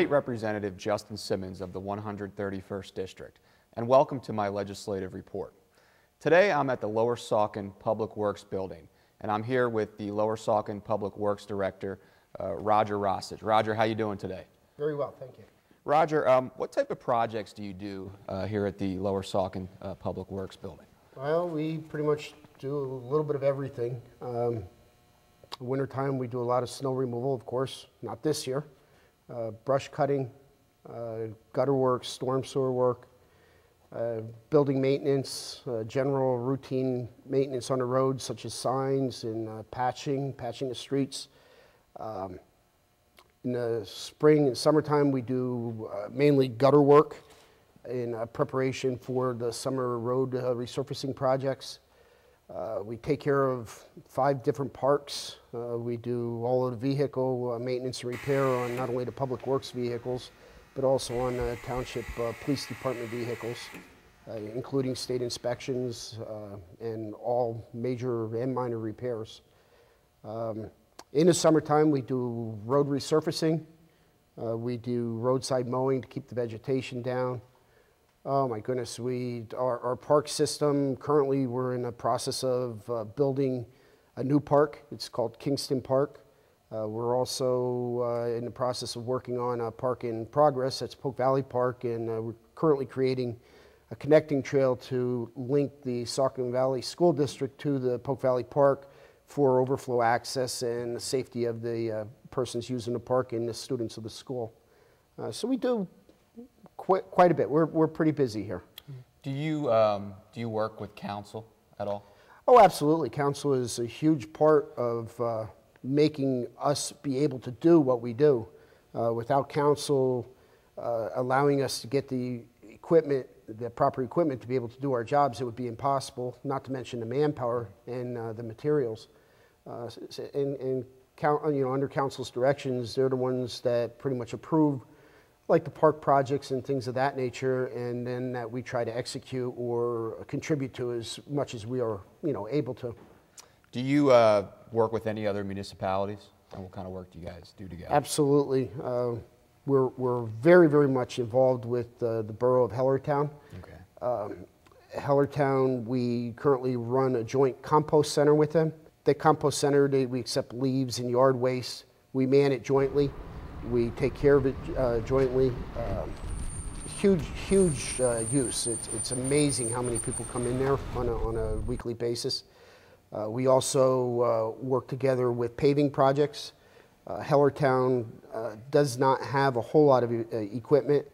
State Representative Justin Simmons of the 131st District, and welcome to my legislative report. Today I'm at the Lower Saucon Public Works building, and I'm here with the Lower Saucon Public Works Director, Roger Rossage. Roger, how you doing today? Very well, thank you. Roger, what type of projects do you do here at the Lower Saucon Public Works building? Well, we pretty much do a little bit of everything. Wintertime, we do a lot of snow removal, of course, not this year. Brush cutting, gutter work, storm sewer work, building maintenance, general routine maintenance on the roads, such as signs and patching the streets. In the spring and summertime, we do mainly gutter work in preparation for the summer road resurfacing projects. We take care of 5 different parks. We do all of the vehicle maintenance and repair on not only the public works vehicles, but also on township police department vehicles, including state inspections and all major and minor repairs. In the summertime, we do road resurfacing. We do roadside mowing to keep the vegetation down. Oh my goodness, our park system, currently we're in the process of building a new park. It's called Kingston Park. We're also in the process of working on a park in progress. That's Polk Valley Park, and we're currently creating a connecting trail to link the Saucon Valley School District to the Polk Valley Park for overflow access and the safety of the persons using the park and the students of the school. So we do quite a bit. We're pretty busy here. Do you work with council at all? Oh, absolutely. Council is a huge part of making us be able to do what we do. Without council allowing us to get the equipment, the proper equipment to be able to do our jobs, it would be impossible, not to mention the manpower and the materials. Under council's directions, they're the ones that pretty much approve like the park projects and things of that nature, and then that we try to execute or contribute to as much as we are, able to. Do you work with any other municipalities? And what kind of work do you guys do together? Absolutely. We're very, very much involved with the borough of Hellertown. Okay. Hellertown, we currently run a joint compost center with them. The compost center, we accept leaves and yard waste. We man it jointly. We take care of it jointly. Huge use. It's amazing how many people come in there on a weekly basis. We also work together with paving projects. Hellertown does not have a whole lot of equipment,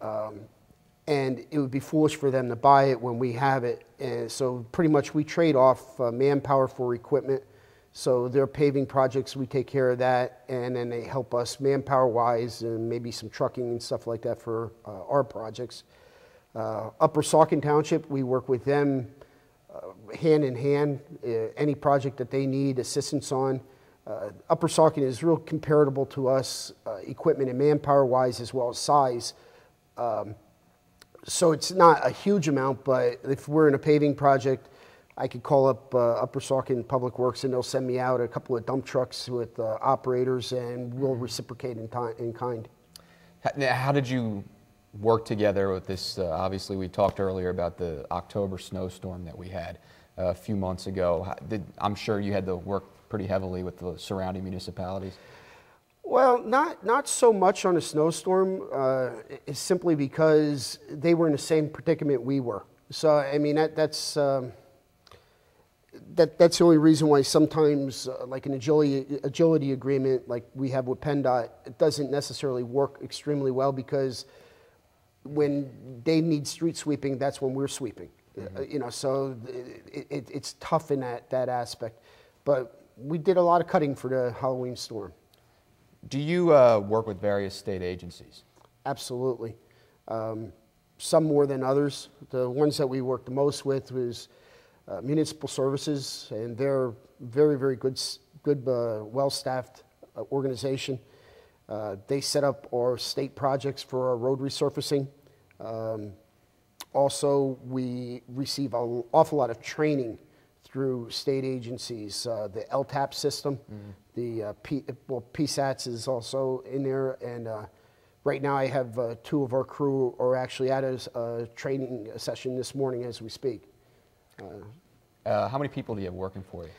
and it would be foolish for them to buy it when we have it. And so pretty much we trade off manpower for equipment. So their paving projects, we take care of that, and then they help us manpower-wise and maybe some trucking and stuff like that for our projects. Upper Saucon Township, we work with them hand in hand. Any project that they need assistance on. Upper Saucon is real comparable to us, equipment and manpower-wise as well as size. So it's not a huge amount, but if we're in a paving project, I could call up Upper Saucon Public Works and they'll send me out a couple of dump trucks with operators, and we'll reciprocate in kind. How did you work together with this? Obviously, we talked earlier about the October snowstorm that we had a few months ago. I'm sure you had to work pretty heavily with the surrounding municipalities. Well, not so much on a snowstorm. It's simply because they were in the same predicament we were. So I mean that's the only reason why sometimes like an agility agreement like we have with PennDOT, it doesn't necessarily work extremely well, because when they need street sweeping, that's when we're sweeping. Mm-hmm. So it's tough in that aspect. But we did a lot of cutting for the Halloween storm. Do you work with various state agencies? Absolutely. Some more than others. The ones that we worked the most with was Municipal Services, and they're very, very good, well-staffed organization. They set up our state projects for our road resurfacing. Also, we receive an awful lot of training through state agencies. The LTAP system, the PSATs is also in there, and Right now I have two of our crew are actually at a training session this morning as we speak. How many people do you have working for you?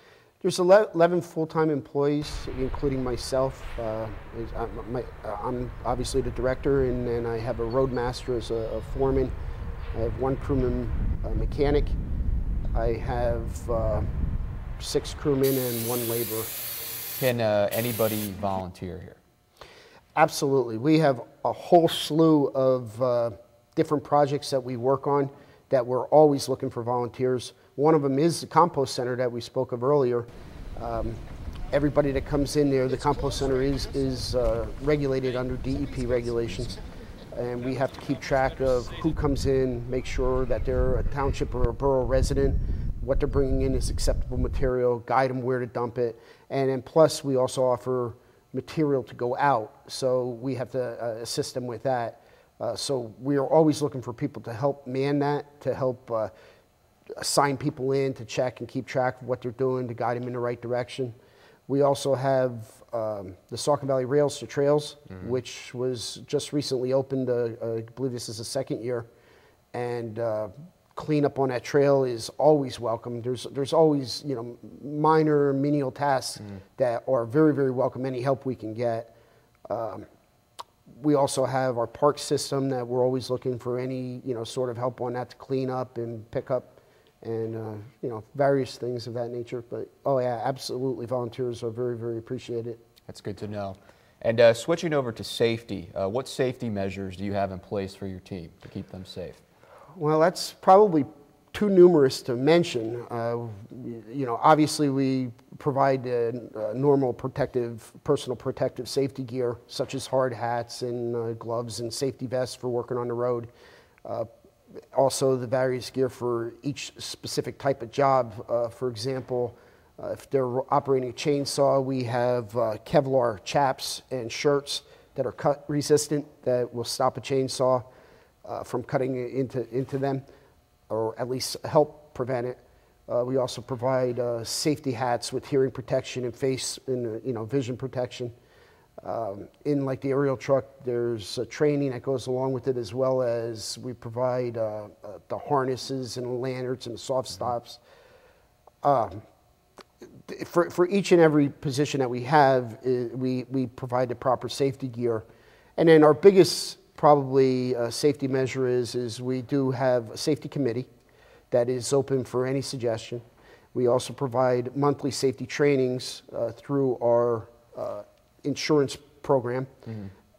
There's 11 full-time employees, including myself. I'm obviously the director, and then I have a roadmaster as a foreman. I have one crewman mechanic. I have 6 crewmen and 1 laborer. Can anybody volunteer here? Absolutely. We have a whole slew of different projects that we work on that we're always looking for volunteers. One of them is the compost center that we spoke of earlier. Everybody that comes in there, the compost center is regulated under DEP regulations, and we have to keep track of who comes in, make sure that they're a township or a borough resident, what they're bringing in is acceptable material, guide them where to dump it, and then plus we also offer material to go out, so we have to assist them with that. So we are always looking for people to help man that, to help assign people in to check and keep track of what they're doing, to guide them in the right direction. We also have the Saucon Valley Rails to Trails, which was just recently opened. I believe this is the 2nd year, and cleanup on that trail is always welcome. There's always minor menial tasks that are very, very welcome. Any help we can get. We also have our park system that we're always looking for any sort of help on that to clean up and pick up, and various things of that nature. But oh yeah, absolutely, volunteers are very, very appreciated. That's good to know. And switching over to safety, what safety measures do you have in place for your team to keep them safe? Well, that's probably too numerous to mention. Obviously we provide normal personal protective safety gear, such as hard hats and gloves and safety vests for working on the road. Also the various gear for each specific type of job. For example, if they're operating a chainsaw, we have Kevlar chaps and shirts that are cut resistant that will stop a chainsaw from cutting into them, or at least help prevent it. We also provide safety hats with hearing protection and face and vision protection. In like the aerial truck, there's training that goes along with it, as well as we provide the harnesses and the lanterns and the soft stops. For each and every position that we have, we provide the proper safety gear. And then our biggest probably safety measure is we do have a safety committee that is open for any suggestion. We also provide monthly safety trainings through our insurance program,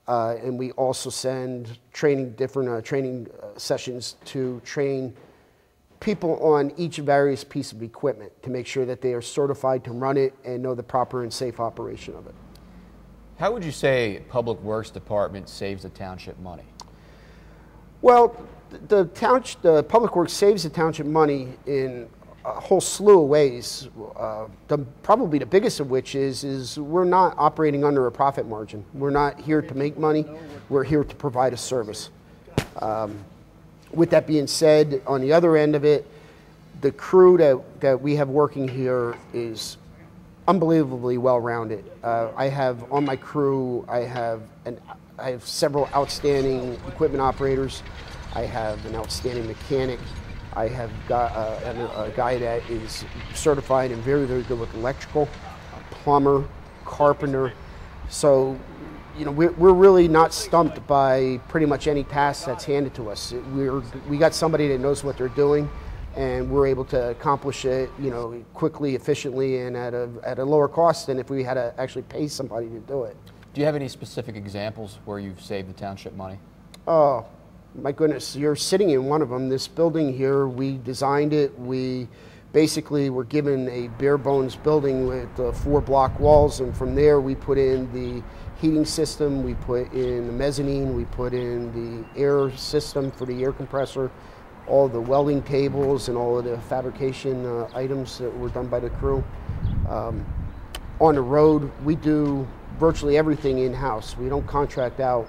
and we also send different training sessions to train people on each various piece of equipment to make sure that they are certified to run it and know the proper and safe operation of it. How would you say Public Works Department saves the township money? Well, the Public Works saves the township money in a whole slew of ways. Probably the biggest of which is we're not operating under a profit margin. We're not here to make money. We're here to provide a service. With that being said, on the other end of it, the crew that we have working here is unbelievably well-rounded. I have on my crew, I have several outstanding equipment operators. I have an outstanding mechanic. I have got a guy that is certified and very, very good with electrical, a plumber, carpenter. So, we're really not stumped by pretty much any task that's handed to us. We got somebody that knows what they're doing, and we're able to accomplish it, quickly, efficiently, and at a lower cost than if we had to actually pay somebody to do it. Do you have any specific examples where you've saved the township money? Oh, my goodness, you're sitting in one of them. This building here, we designed it. We basically were given a bare bones building with 4 block walls, and from there we put in the heating system, we put in the mezzanine, we put in the air system for the air compressor, all the welding tables and all of the fabrication items that were done by the crew. On the road, we do virtually everything in-house. We don't contract out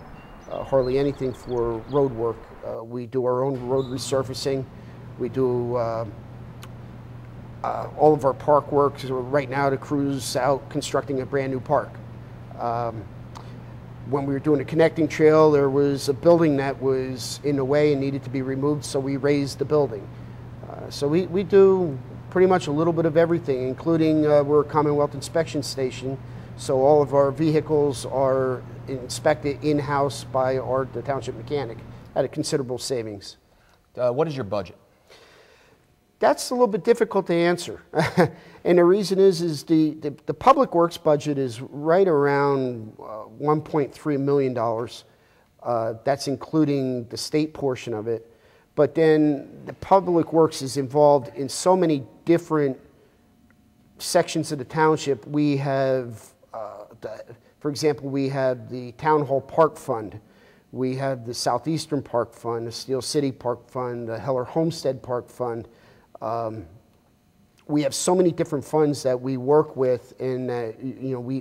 hardly anything for road work. We do our own road resurfacing. We do all of our park work. Right now the crew's out constructing a brand new park. When we were doing a connecting trail, there was a building that was in the way and needed to be removed, so we raised the building. So we do pretty much a little bit of everything, including we're a Commonwealth inspection station, so all of our vehicles are inspected in-house by the township mechanic at a considerable savings. What is your budget? That's a little bit difficult to answer. And the reason is the Public Works budget is right around $1.3 million. That's including the state portion of it. But then the Public Works is involved in so many different sections of the township. We have, for example, we have the Town Hall Park Fund. We have the Southeastern Park Fund, the Steel City Park Fund, the Heller Homestead Park Fund. We have so many different funds that we work with and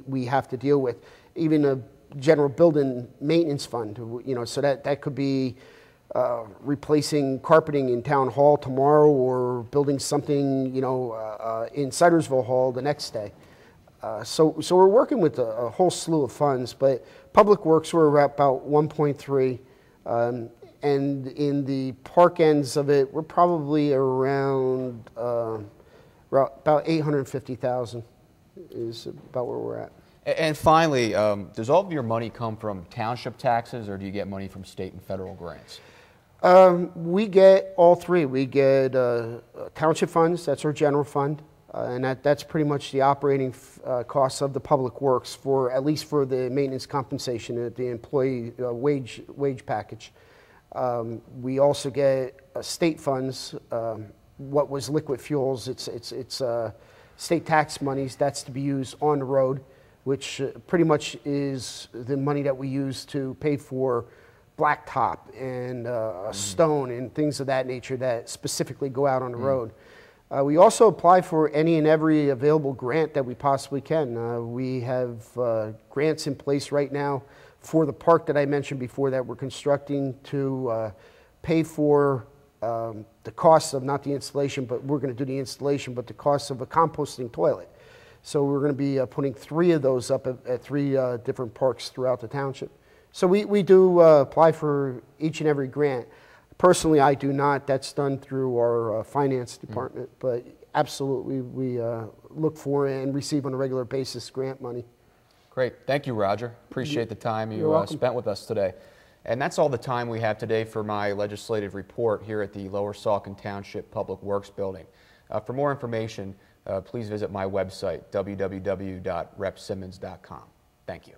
we have to deal with. Even a general building maintenance fund, so that could be replacing carpeting in Town Hall tomorrow or building something, in Sidersville Hall the next day. So we're working with a whole slew of funds, but Public Works, we're at about 1.3. And in the park ends of it, we're probably around about 850,000 is about where we're at. And finally, does all of your money come from township taxes, or do you get money from state and federal grants? We get all three. We get township funds, that's our general fund, and that's pretty much the operating costs of the Public Works, for at least for the maintenance compensation, the employee wage package. We also get state funds, what was liquid fuels, it's state tax monies, that's to be used on the road, which pretty much is the money that we use to pay for blacktop and stone and things of that nature that specifically go out on the road. We also apply for any and every available grant that we possibly can. We have grants in place right now for the park that I mentioned before that we're constructing to pay for the cost of, not the installation, but we're going to do the installation, but the cost of a composting toilet. So we're going to be putting 3 of those up at 3 different parks throughout the township. So we do apply for each and every grant. Personally, I do not. That's done through our finance department, but absolutely we look for and receive on a regular basis grant money. Great. Thank you, Roger. Appreciate the time you spent with us today. And that's all the time we have today for my legislative report here at the Lower Saucon Township Public Works Building. For more information, please visit my website, www.repsimmons.com. Thank you.